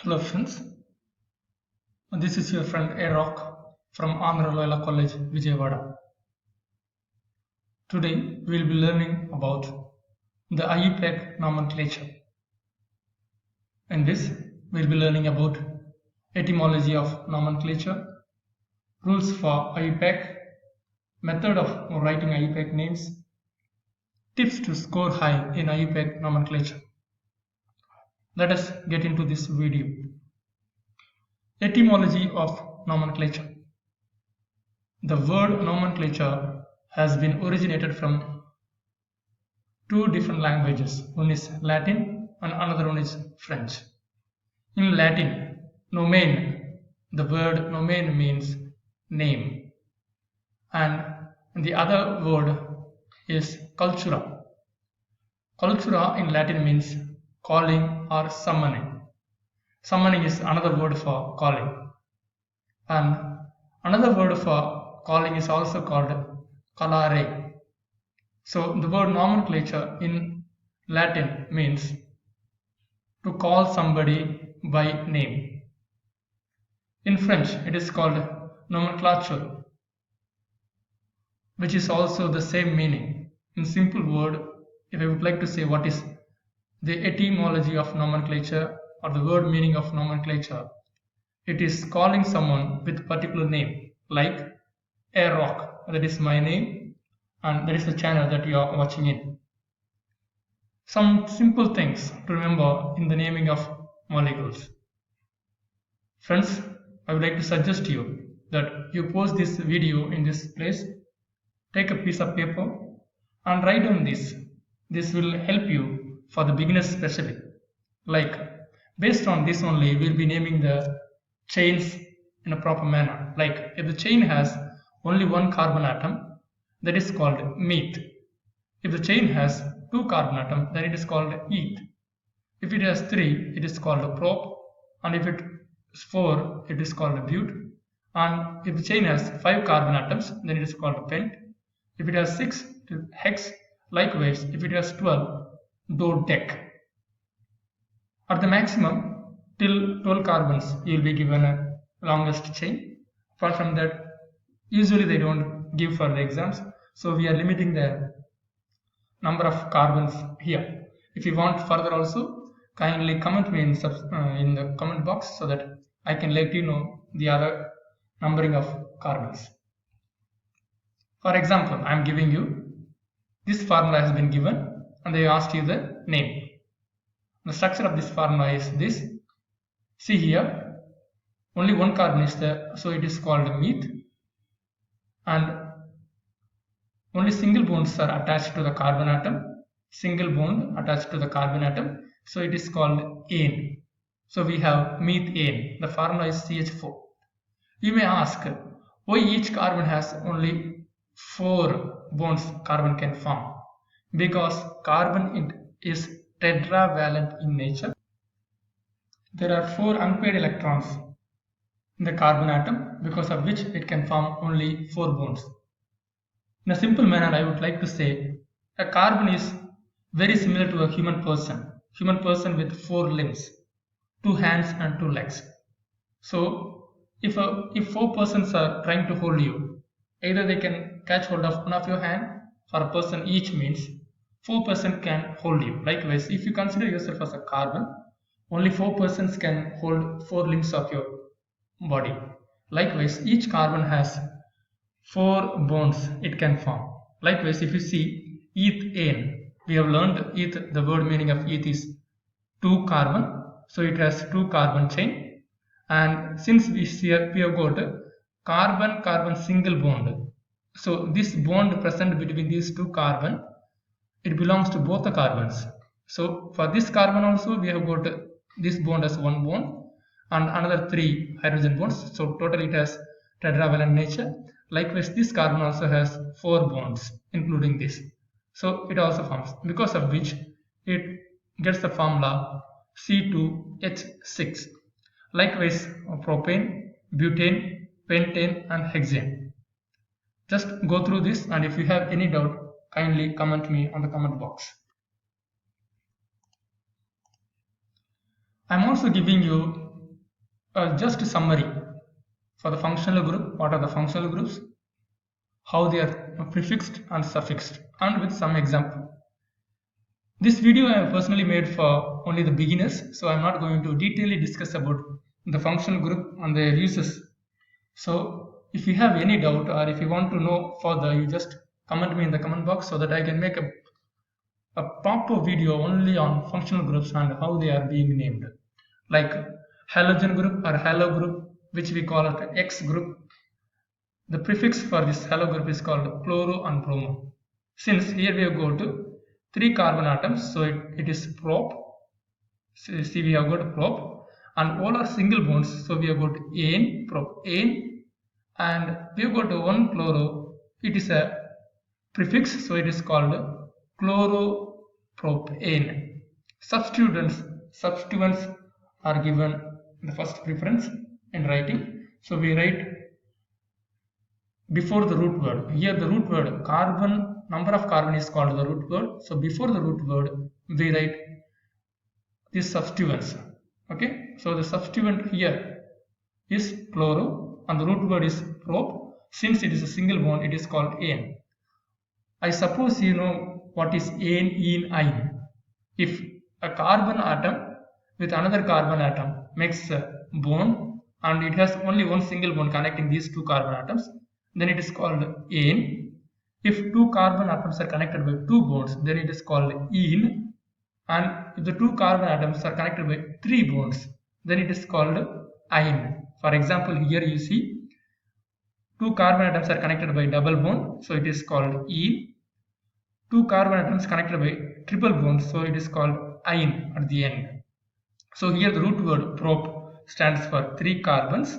Hello friends, this is your friend A Rock from Andhra Loyola College, Vijayawada. Today we will be learning about the IUPAC nomenclature. In this, we will be learning about etymology of nomenclature, rules for IUPAC, method of writing IUPAC names, tips to score high in IUPAC nomenclature. Let us get into this video. Etymology of nomenclature. The word nomenclature has been originated from two different languages. One is Latin and another one is French. In Latin, nomen, the word nomen means name, and the other word is cultura. Cultura in Latin means calling or summoning. Summoning is another word for calling, and another word for calling is also called calare. So the word nomenclature in Latin means to call somebody by name. In French, it is called nomenclature, which is also the same meaning. In simple word, if I would like to say what is the etymology of nomenclature or the word meaning of nomenclature, it is calling someone with particular name, like A Rock, that is my name, and that is the channel that you are watching in. Some simple things to remember in the naming of molecules. Friends, I would like to suggest you that you post this video in this place, take a piece of paper and write down this. This will help you for the beginners specific. Like, based on this only, we'll be naming the chains in a proper manner. Like, if the chain has only one carbon atom, that is called meth. If the chain has two carbon atoms, then it is called eth. If it has three, it is called prop, and if it is four, it is called but. And if the chain has five carbon atoms, then it is called pent. If it has six, hex. Likewise, if it has 12, dodec. At the maximum, till 12 carbons, you will be given a longest chain. Apart from that, usually they don't give for the exams, so we are limiting the number of carbons here. If you want further also, kindly comment me in the comment box so that I can let you know the other numbering of carbons. For example, I am giving you this formula has been given and they asked you the name. The structure of this formula is this. See here, only one carbon is there, so it is called meth, and only single bonds are attached to the carbon atom. Single bond attached to the carbon atom, so it is called ane. So we have methane. The formula is CH4. You may ask why each carbon has only 4 bonds carbon can form. Because carbon is tetravalent in nature. There are 4 unpaired electrons in the carbon atom, because of which it can form only 4 bonds. In a simple manner, I would like to say a carbon is very similar to a human person with 4 limbs, 2 hands and 2 legs. So if 4 persons are trying to hold you, either they can catch hold of one of your hand, or a person each means 4 persons can hold you. Likewise, if you consider yourself as a carbon, only 4 persons can hold 4 limbs of your body. Likewise, each carbon has 4 bonds it can form. Likewise, if you see ethane, we have learned eth, the word meaning of eth is 2 carbon, so it has 2 carbon chain. And since we have got carbon-carbon single bond, so this bond present between these 2 carbon, it belongs to both the carbons. So for this carbon also we have got this bond as 1 bond and another 3 hydrogen bonds, so total it has tetravalent nature. Likewise, this carbon also has 4 bonds including this, so it also forms, because of which it gets the formula C2H6. Likewise, propane, butane, pentane and hexane. Just go through this, and if you have any doubt, kindly comment me on the comment box. I am also giving you Just summary for the functional group. What are the functional groups? How they are prefixed and suffixed, and with some example. This video I have personally made for only the beginners, so I'm not going to detailedly discuss about the functional group and their uses. So if you have any doubt or if you want to know further, you just comment me in the comment box so that I can make a proper video only on functional groups and how they are being named. Like halogen group or halo group, which we call it X group. The prefix for this halo group is called chloro and bromo. Since here we have got 3 carbon atoms, so it is prop. See, we have got prop, and all are single bonds, so we have got ane, propane, and we have got one chloro. It is a prefix, so it is called chloropropane. Substituents are given the first preference in writing, so we write before the root word. Here the root word carbon, number of carbon is called the root word, so before the root word we write these substituents. Okay, so the substituent here is chloro and the root word is prop. Since it is a single bond, it is called ane. I suppose you know what is ane, ene, ine. If a carbon atom with another carbon atom makes a bond and it has only one single bond connecting these 2 carbon atoms, then it is called ane. If 2 carbon atoms are connected by 2 bonds, then it is called ene. And if the 2 carbon atoms are connected by 3 bonds, then it is called ine. For example, here you see 2 carbon atoms are connected by double bond, so it is called ene. 2 carbon atoms connected by triple bond, so it is called ine at the end. So here the root word prop stands for 3 carbons.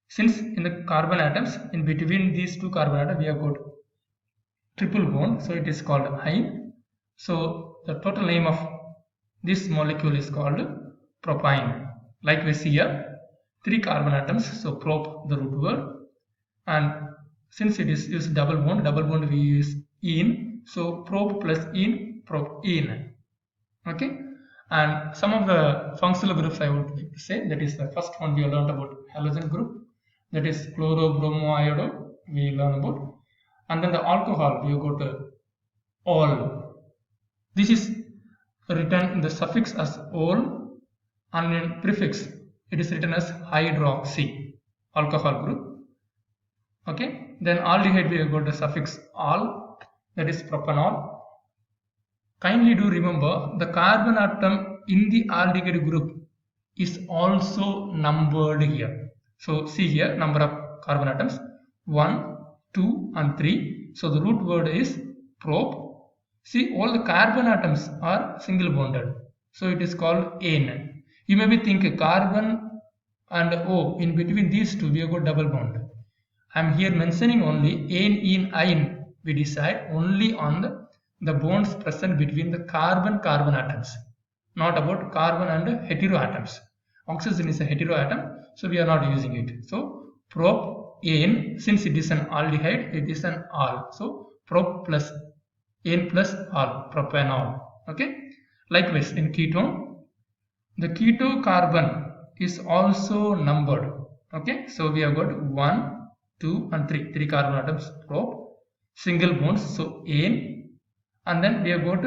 Since in the carbon atoms, in between these 2 carbon atoms, we have got triple bond, so it is called ine. So the total name of this molecule is called propyne. Likewise here, 3 carbon atoms, so prop the root word, and since it is used double bond we use ene, so prop plus ene, propene. Okay, and some of the functional groups I would say, that is the first one we learned about halogen group, that is chloro-bromo-iodo we learn about, and then the alcohol we go to ol. This is written in the suffix as ol, and in prefix it is written as hydroxy, alcohol group. Okay, then aldehyde we have got the suffix al, that is propanol. Kindly do remember the carbon atom in the aldehyde group is also numbered here. So see here, number of carbon atoms 1, 2 and 3. So the root word is prop. See, all the carbon atoms are single bonded, so it is called ane. You may be thinking carbon and O, in between these two we have got double bond. I am here mentioning only ane, ene, ine. We decide only on the bonds present between the carbon atoms, not about carbon and hetero atoms. Oxygen is a hetero atom, so we are not using it. So propane, since it is an aldehyde, it is an al. So prop plus ane plus al, propanol. Okay. Likewise in ketone, the keto carbon is also numbered. Okay, so we have got 1, 2 and 3 carbon atoms, prop, single bonds, so ane, and then we have got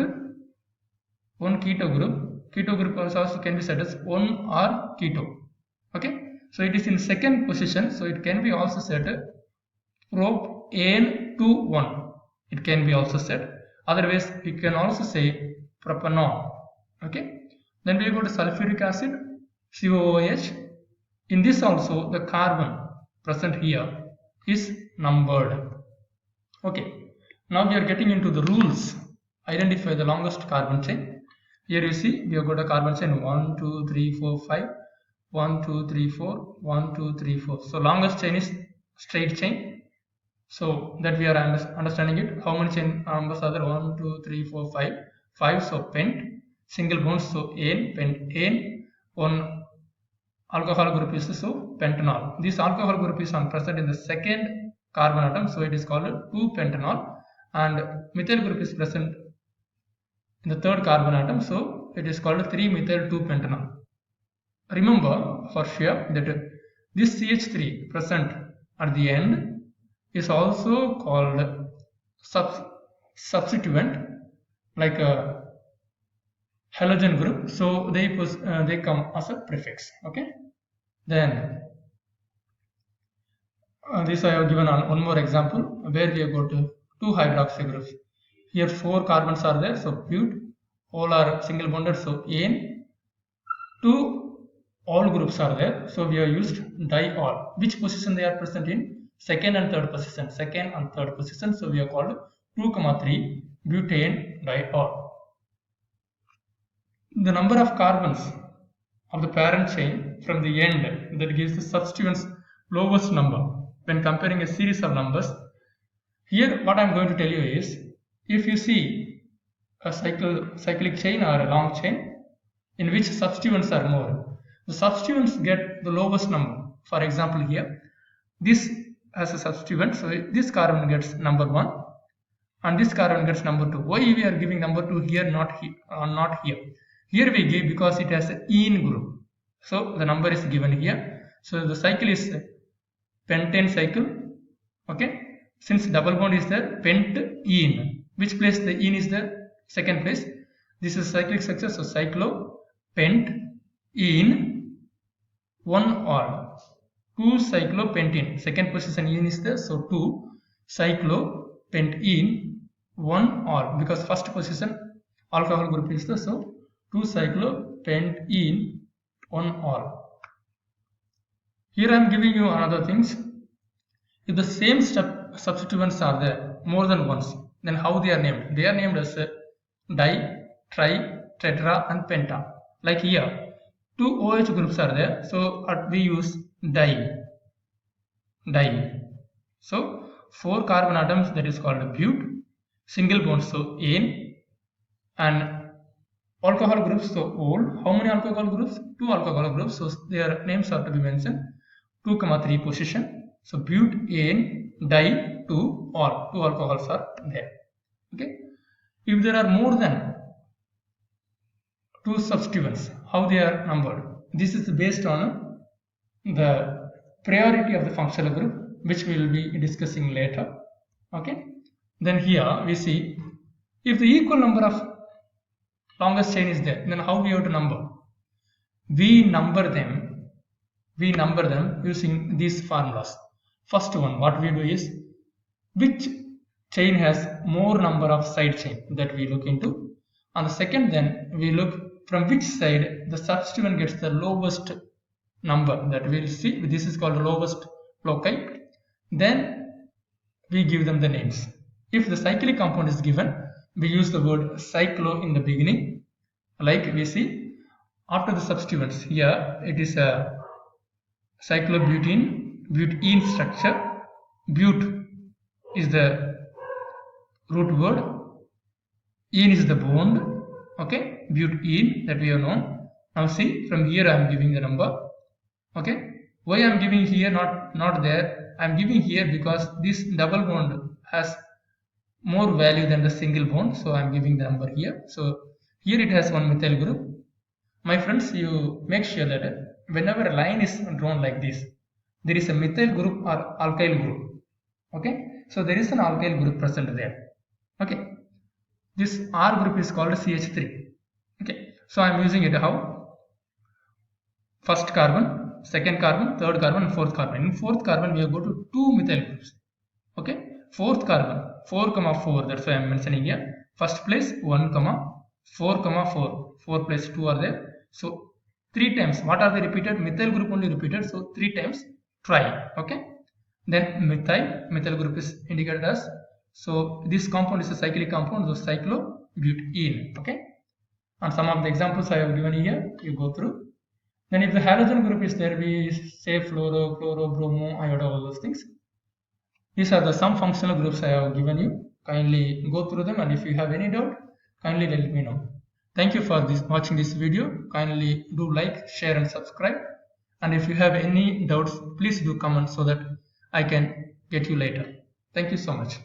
one keto group also can be said as 1 or keto. Okay, so it is in second position, so it can be also said propane 2 1, it can be also said, otherwise we can also say propanol. Okay, then we go to sulfuric acid, COOH. In this also the carbon present here is numbered. Okay, now we are getting into the rules. Identify the longest carbon chain. Here you see we have got a carbon chain 1, 2, 3, 4, 5. 1, 2, 3, 4, 1, 2, 3, 4. So longest chain is straight chain. So that we are understanding it. How many chain numbers are there? 1, 2, 3, 4, 5. 5, so pent. Single bonds, so ane, pentane. One alcohol group is so pentanol. This alcohol group is present in the second carbon atom, so it is called 2-pentanol. And methyl group is present in the third carbon atom, so it is called 3-methyl 2-pentanol. remember for sure that this CH3 present at the end is also called substituent, like a halogen group, so they come as a prefix. Okay, then this I have given on one more example where we have got two hydroxy groups. Here 4 carbons are there, so bute, all are single bonded, so ane. 2 all groups are there, so we have used diol. Which position they are present in? Second and third position. Second and third position, so we have called 2,3 butane diol. The number of carbons of the parent chain from the end, that gives the substituent's lowest number when comparing a series of numbers. Here what I am going to tell you is, if you see a cyclic chain or a long chain in which substituents are more, the substituents get the lowest number. For example, here this has a substituent, so this carbon gets number 1 and this carbon gets number 2. Why we are giving number 2 here, not here? Here we give because it has an ene group, so the number is given here. So the cycle is pentane cycle. Okay, since double bond is there, pent-ene. Which place the ene is the second place? This is cyclic structure, so cyclo pent-ene 1 ol. 2 cyclopentene. Second position ene is there, so 2 cyclopentene 1 ol. Because first position alcohol group is there, so 2 cyclopentene 1 ol. Here I am giving you another things. If the same substituents are there more than once, then how they are named? They are named as di, tri, tetra and penta. Like here 2 OH groups are there, so we use di. So 4 carbon atoms, that is called bute. Single bond, so ane. And alcohol groups, so ol. How many alcohol groups? 2 alcohol groups, so their names are to be mentioned. 2,3 position, so bute, ane, di, 2 ol. 2 alcohols are there. Okay, if there are more than 2 substituents, how they are numbered? This is based on the priority of the functional group, which we will be discussing later. Okay, then here we see, if the equal number of longest chain is there, then how we have to number? We number them using these formulas. First one, what we do is, which chain has more number of side chain, that we look into. On the second, then we look from which side the substituent gets the lowest number, that we will see. This is called the lowest loci. Then we give them the names. If the cyclic compound is given, we use the word cyclo in the beginning. Like we see after the substituents, here it is a cyclobutene structure. Bute is the root word, ene is the bond. Okay, butene, that we have known. Now see, from here I am giving the number. Okay, why I am giving here, not there? I am giving here because this double bond has more value than the single bond, so I am giving the number here. So here it has one methyl group. My friends, you make sure that whenever a line is drawn like this, there is a methyl group or alkyl group. Okay, so there is an alkyl group present there. Okay, this R group is called CH3. Okay, so I am using it how? First carbon, second carbon, third carbon, and fourth carbon. In fourth carbon we have got to 2 methyl groups. Okay, fourth carbon 4,4, that's why I am mentioning here. First place 1,4,4, 4 plus 2 are there. So 3 times, what are they repeated? Methyl group only repeated, so 3 times tri. Okay, then methyl group is indicated as, so this compound is a cyclic compound, so cyclobutene. Okay, and some of the examples I have given here, you go through. Then if the halogen group is there, we say fluoro, chloro, bromo, iodine, all those things. These are some functional groups I have given you. Kindly go through them, and if you have any doubt, kindly let me know. Thank you for watching this video. Kindly do like, share and subscribe. And if you have any doubts, please do comment so that I can get you later. Thank you so much.